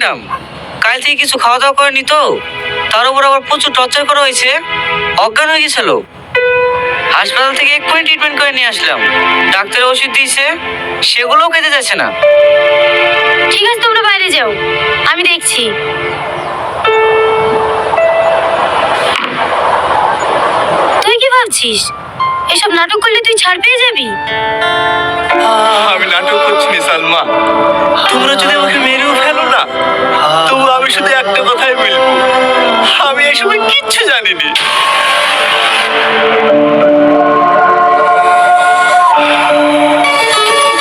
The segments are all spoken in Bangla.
ম্যাডাম, কাল থেকে কিছু খাওয়া দাওয়া করেনি তো, তার উপর আবার প্রচুর টর্চার করা হয়েছে, অজ্ঞান হয়ে গেছিল। হাসপাতাল থেকে এক্ষুনি ট্রিটমেন্ট করে নিয়ে আসলাম। ডাক্তার ওষুধ দিয়েছে, সেগুলোও খেতে যাচ্ছে না। ঠিক আছে, তোমরা বাইরে যাও, আমি দেখছি। তুই কি ভাবছিস এসব নাটক করলে তুই ছাড় পেয়ে যাবি? আমি নাটক করছি না সালমা। তোমরা যদি আমাকে মেরেও ফেলো না, তবু আমি শুধু একটা কথাই বলবো, আমি এসব কিচ্ছু জানিনি।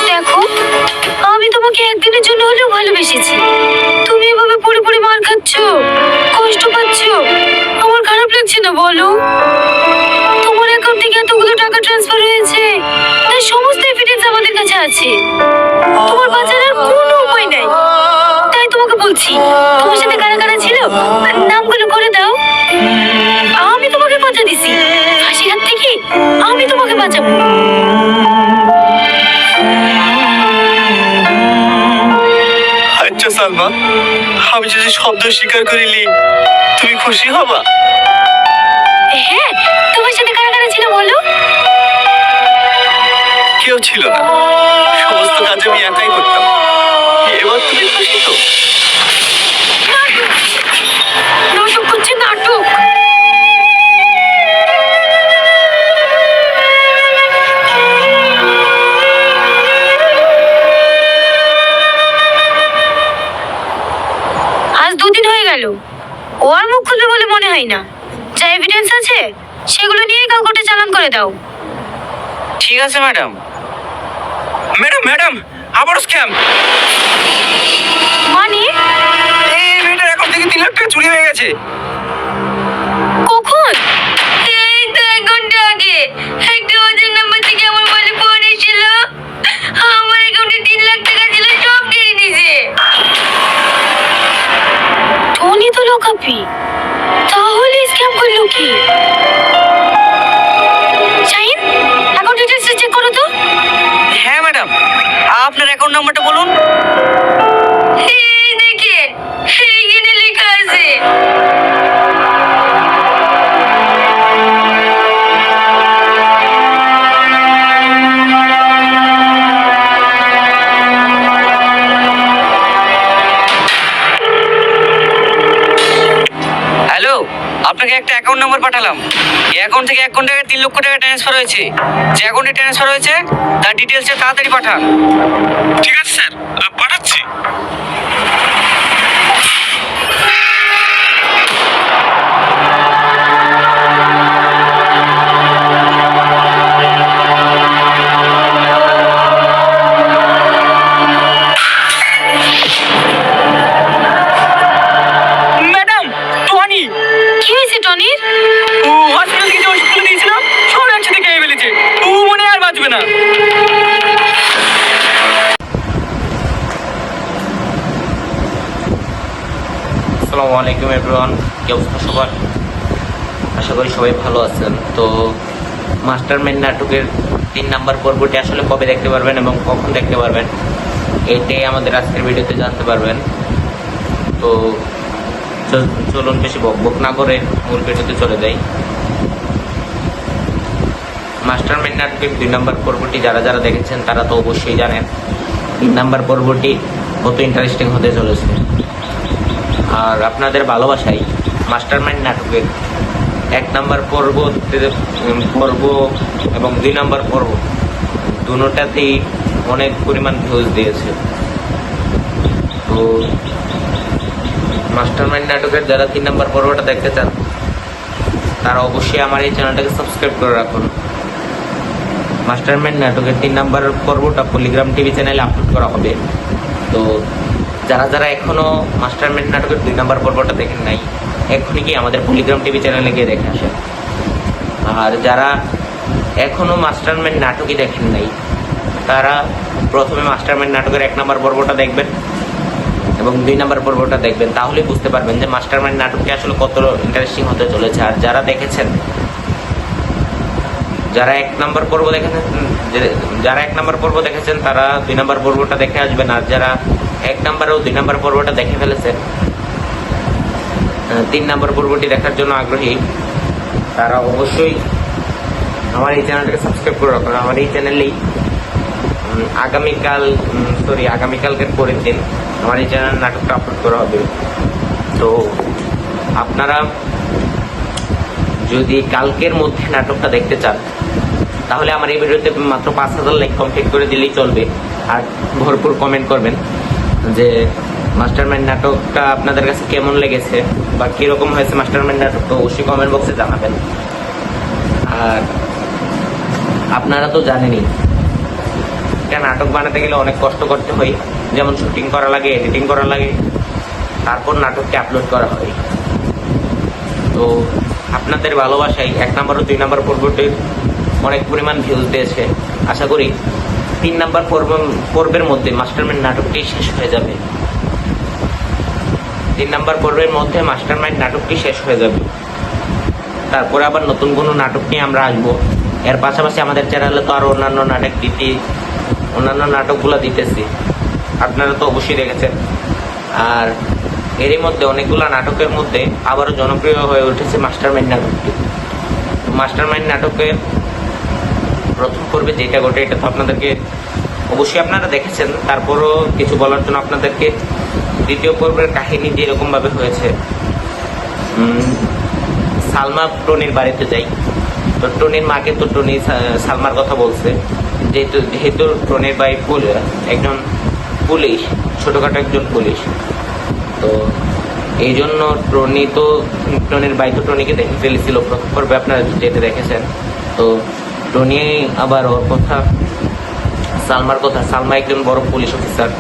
দেখো, আমি তোমাকে একদিনের জন্য হলেও ভালোবেসেছি। তুমি এভাবে পড়ে পড়ে মার খাচ্ছ, কষ্ট পাচ্ছ, আমার খারাপ লাগছে না বলো? তোমার অ্যাকাউন্ট থেকে এতগুলো টাকা ট্রান্সফার হয়েছে, তার সমস্ত এভিডেন্স আমাদের কাছে আছে। তোমার বাঁচার আর কোনো উপায় নাই। তাই তোমাকে বলছি, তোমার সাথে কারা কারা ছিল নামগুলো করে দাও। আমি তোমাকে কথা দিছি, ফাঁসির হাত থেকে আমি তোমাকে বাঁচাবো। আচ্ছা সালমা, আমি যদি শব্দ স্বীকার করিলি তুমি খুশি হবা? হ্যাঁ, তোমার সাথে কারা কারা ছিল বলো? কেউ ছিল না, সমস্ত কাজ আমি একাই করতাম। এবার তুমি খুশি তো? নাটক করছে, নাটক। আজ 2 দিন হয়ে গেল, ও আর মুখ খুলবে বলে মনে হয় না। যা এভিডেন্স আছে সেগুলো নিয়ে কাল কোর্টে চালান করে দাও। ঠিক আছে ম্যাডাম। ম্যাডাম ম্যাডাম, আবারও স্ক্যাম। মানে এই মেয়েটার অ্যাকাউন্ট থেকে 3 লাখ টাকা চুরি হয়ে গেছে। কখন? এই তো 1 ঘন্টা আগে একটা ওদের নাম্বার থেকে আমার মোবাইলে ফোন এসেছিল। আমার অ্যাকাউন্টে 3 লাখ টাকা ছিল, সব কেড়ে নিয়েছে। টনি তো লোকাপি, তাহলে স্ক্যাম করলো কি? শাহিন, অ্যাকাউন্ট ডিটেইলস চেক করো তো। হ্যাঁ ম্যাডাম, আপনার অ্যাকাউন্ট নাম্বারটা বলুন। এই দেখেন, এইখানে লেখা আছে। হ্যালো, আপনাকে একটা অ্যাকাউন্ট নাম্বার পাঠালাম। এই অ্যাকাউন্ট থেকে 1 কোটি টাকা 3 লক্ষ টাকা ট্রান্সফার হয়েছে। যে অ্যাকাউন্টে ট্রান্সফার হয়েছে তার ডিটেলসে তাড়াতাড়ি পাঠান। ঠিক আছে স্যার, পাঠাচ্ছি। ম্যাডাম, টনি কি হয়েছে টনির? ও হসপিটাল থেকে যে ওষুধগুলো দিয়েছিলাম সব একসাথে খেয়ে ফেলেছে। ও মনে হয় আর বাঁচবে না। আসসালামু আলাইকুম এভরিওয়ান, কি অবস্থা সবার? আশা করি সবাই ভালো আছেন। তো মাস্টারমাইন্ড নাটকের 3 নাম্বার পর্বটি আসলে কবে দেখতে পারবেন এবং কখন দেখতে পারবেন, এইটাই আমাদের আজকের ভিডিওতে জানতে পারবেন। তো চলুন বেশি বকবক না করে মূল ভিডিওতে চলে যাই। মাস্টারমাইন্ড নাটকের 2 নাম্বার পর্বটি যারা যারা দেখেছেন তারা তো অবশ্যই জানেন 3 নাম্বার পর্বটি কত ইন্টারেস্টিং হতে চলেছে। আর আপনাদের ভালোবাসায় মাস্টারমাইন্ড নাটকের 1 নাম্বার পর্ব এবং 2 নাম্বার পর্ব দুটোতেই অনেক পরিমাণ ভিউজ দিয়েছে। তো মাস্টারমাইন্ড নাটকের যারা 3 নাম্বার পর্বটা দেখতে চান তারা অবশ্যই আমার এই চ্যানেলটাকে সাবস্ক্রাইব করে রাখুন। মাস্টারমাইন্ড নাটকের 3 নাম্বার পর্বটা পলিগ্রাম টিভি চ্যানেলে আপলোড করা হবে। তো যারা যারা এখনো মাস্টারমাইন্ড নাটকের 2 নাম্বার পর্বটা দেখেন নাই, এখনই কি আমাদের পলিগ্রাম টিভি চ্যানেলে গিয়ে দেখে আসেন। আর যারা এখনো মাস্টারমাইন্ড নাটকই দেখেন নাই তারা প্রথমে মাস্টারমাইন্ড নাটকের 1 নাম্বার পর্বটা দেখবেন এবং 2 নাম্বার পর্বটা দেখবেন, তাহলে বুঝতে পারবেন যে মাস্টারমাইন্ড নাটকটি আসলে কত ইন্টারেস্টিং হতে চলেছে। আর যারা দেখেছেন, যারা 1 নাম্বার পর্ব দেখেছেন যারা 1 নাম্বার পর্ব দেখেছেন তারা 2 নাম্বার পর্বটা দেখে আসবেন, আর যারা 1 নাম্বার ও 2 নাম্বার পর্বটা দেখে ফেলেছেন 3 নাম্বার পর্বটি দেখার জন্য আগ্রহী, তারা অবশ্যই আমার এই চ্যানেলটাকে সাবস্ক্রাইব করে রাখুন। আমার এই চ্যানেলেই আগামীকালকের পরের দিন আমার এই চ্যানেল নাটকটা আপলোড করা হবে। তো আপনারা যদি কালকের মধ্যে নাটকটা দেখতে চান তাহলে আমার এই ভিডিওতে মাত্র 5000 লাইক কমপ্লিট করে দিলেই চলবে, আর ভরপুর কমেন্ট করবেন যে মাস্টারমাইন্ড নাটকটা আপনাদের কাছে কেমন লেগেছে বা কীরকম হয়েছে মাস্টারমাইন্ড নাটকটা, অবশ্যই কমেন্ট বক্সে জানাবেন। আর আপনারা তো জানেনই একটা নাটক বানাতে গেলে অনেক কষ্ট করতে হয়, যেমন শুটিং করা লাগে, এডিটিং করা লাগে, তারপর নাটককে আপলোড করা হয়। তো আপনাদের ভালোবাসায় 1 নাম্বার ও 2 নাম্বার পর্বটির অনেক পরিমাণ ভিউজ দিয়েছে। আশা করি 3 নাম্বার পর্বের মধ্যে মাস্টারমাইন্ড নাটকটি শেষ হয়ে যাবে। 3 নাম্বার পর্বের মধ্যে মাস্টারমাইন্ড নাটকটি শেষ হয়ে যাবে, তারপরে আবার নতুন কোনো নাটক নিয়ে আমরা আসবো। এর পাশাপাশি আমাদের চ্যানেলে তো আরও অন্যান্য নাটকগুলো দিতেছি, আপনারা তো অবশ্যই দেখেছেন। আর এরই মধ্যে অনেকগুলো নাটকের মধ্যে আবারও জনপ্রিয় হয়ে উঠেছে মাস্টারমাইন্ড নাটকটি। মাস্টারমাইন্ড নাটকের প্রথম পর্বে যেটা ঘটে এটা তো আপনাদেরকে অবশ্যই আপনারা দেখেছেন, তারপরও কিছু বলার জন্য আপনাদেরকে দ্বিতীয় পর্বের কাহিনী যেরকমভাবে হয়েছে। সালমা টনির বাড়িতে যাই, তো টনির মাকে তো টনি সালমার কথা বলছে, যেহেতু টনির ভাই একজন পুলিশ, ছোটোখাটো একজন পুলিশ, তো এই জন্য টনির ভাই তো টনিকে দেখে ফেলেছিল প্রথম পর্বে, আপনারা যেটা দেখেছেন। তো টনি আবার ওর কথা সালমা একজন বড় পুলিশ অফিসার,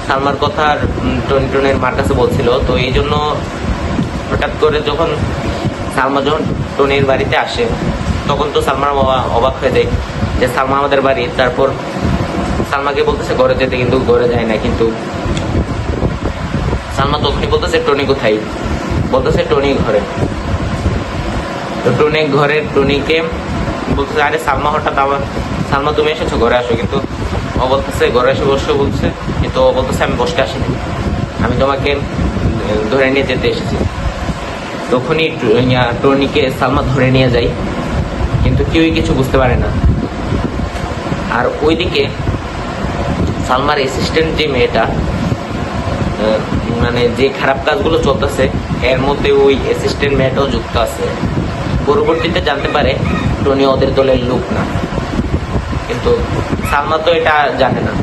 সালমার কথা আর টনির মার কাছে বলছিল। তো এই জন্য হঠাৎ করে যখন সালমা টনির বাড়িতে আসে তখন তো সালমার বাবা অবাক হয়ে যায় যে সালমা আমাদের বাড়ি। তারপর সালমাকে বলতেছে ঘরে যেতে, কিন্তু ঘরে যায় না। কিন্তু সালমা তখনই বলতেছে টনি কোথায়, বলতেছে টনি ঘরে। তো টনিকে বলতেছে আরে সালমা হঠাৎ আবার, সালমা তুমি এসেছো ঘরে আসো, কিন্তু ও বলতেছে ঘরে এসে বসে বলছে, কিন্তু ও বলতেছে আমি বসতে আসিনি, আমি তোমাকে ধরে নিয়ে যেতে এসেছি। তখনই টনিকে সালমা ধরে নিয়ে যায়, কিন্তু কেউই কিছু বুঝতে পারে না। আর ওইদিকে সালমার অ্যাসিস্ট্যান্ট যে মেয়েটা, মানে যে খারাপ কাজগুলো চলতেছে এর মধ্যে ওই অ্যাসিস্ট্যান্ট মেয়েটাও যুক্ত আছে। পরবর্তীতে জানতে পারে টনি ওদের দলের লোক না, কিন্তু সালমা তো এটা জানে না।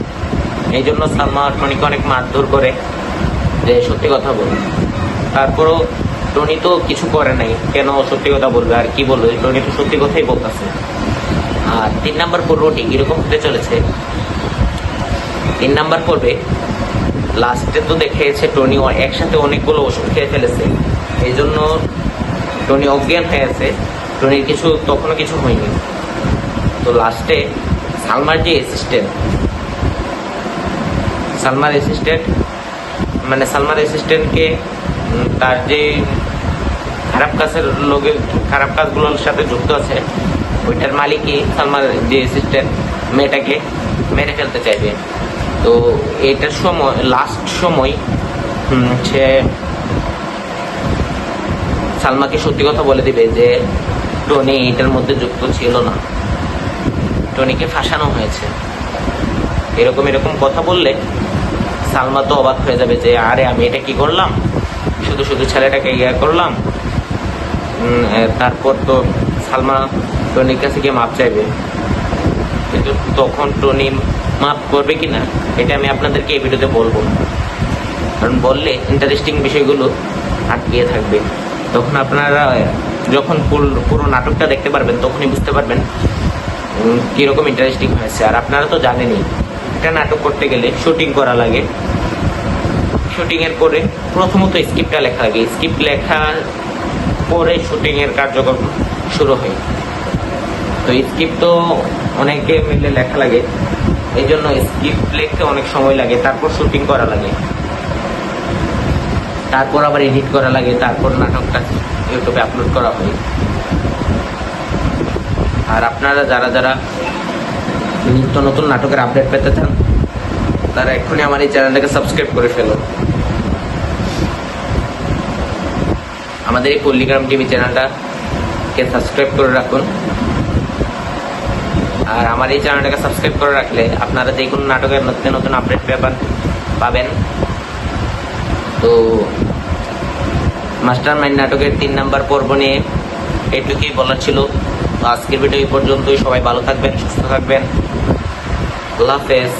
এই জন্য সালমা টনিকে অনেক মারধর করে যে সত্যি কথা বল। তারপরও টনি তো কিছু করে নাই, কেন সত্যি কথা বলবে, আর কি বলবে, টনি তো সত্যি কথাই বলতেছে। আর 3 নাম্বার পর্বটি এরকম হতে চলেছে। 3 নাম্বার পর্বে লাস্টে তো দেখিয়েছে টনি একসাথে অনেকগুলো ওষুধ খেয়ে ফেলেছে, এই জন্য টনি অজ্ঞান হয়ে আছে, টনির তখনও কিছু হয়নি। তো লাস্টে সালমার অ্যাসিস্ট্যান্টকে তার যে খারাপ কাজগুলোর সাথে যুক্ত আছে ওইটার মালিকই সালমার যে অ্যাসিস্ট্যান্ট মেয়েটাকে মেরে ফেলতে চাইবে। তো এটার সময় লাস্ট সময় সে সালমাকে সত্যি কথা বলে দিবে যে টনি এটার মধ্যে যুক্ত ছিল না, টনিকে ফাঁসানো হয়েছে। এরকম কথা বললে সালমা তো অবাক হয়ে যাবে যে আরে আমি এটা কি করলাম, শুধু ছেলেটাকে করলাম। তারপর তো সালমা টনির কাছে গিয়ে মাপ চাইবে, কিন্তু তখন টনি মাপ করবে কিনা এটা আমি আপনাদেরকে এই ভিডিওতে বলবো, কারণ বললে ইন্টারেস্টিং বিষয়গুলো আটকিয়ে থাকবে। তখন আপনারা যখন পুরো নাটকটা দেখতে পারবেন তখনই বুঝতে পারবেন কীরকম ইন্টারেস্টিং হয়েছে। আর আপনারা তো জানেনই একটা নাটক করতে গেলে শুটিং করা লাগে, শুটিংয়ের পরে প্রথমত স্ক্রিপ্টটা লেখা লাগে, স্ক্রিপ্ট লেখার পরে শুটিংয়ের কার্যক্রম শুরু হয়। তো স্ক্রিপ্ট তো অনেকে মিলে লেখা লাগে, এই জন্য স্ক্রিপ্ট লিখতে অনেক সময় লাগে, তারপর শুটিং করা লাগে, তারপর আবার এডিট করা লাগে, তারপর নাটকটা ইউটিউবে আপলোড করা হয়। আর আপনারা যারা যারা নিত্য নতুন নাটকের আপডেট পেতে চান তারা এক্ষুনি আমার এই চ্যানেলটাকে সাবস্ক্রাইব করে ফেলুন। আমাদের এই পল্লিগ্রাম টিভি চ্যানেলটাকে সাবস্ক্রাইব করে রাখুন। আর আমার এই চ্যানেলটাকে সাবস্ক্রাইব করে রাখলে আপনারা যে কোনো নাটকের নতুন নতুন আপডেট পাবেন। তো মাস্টার মাইন্ড নাটকের 3 নাম্বার পর্ব নিয়ে এটুকুই বলার ছিল। তো আজকের ভিডিও এই পর্যন্তই। সবাই ভালো থাকবেন, সুস্থ থাকবেন। আল্লাহ হাফেজ।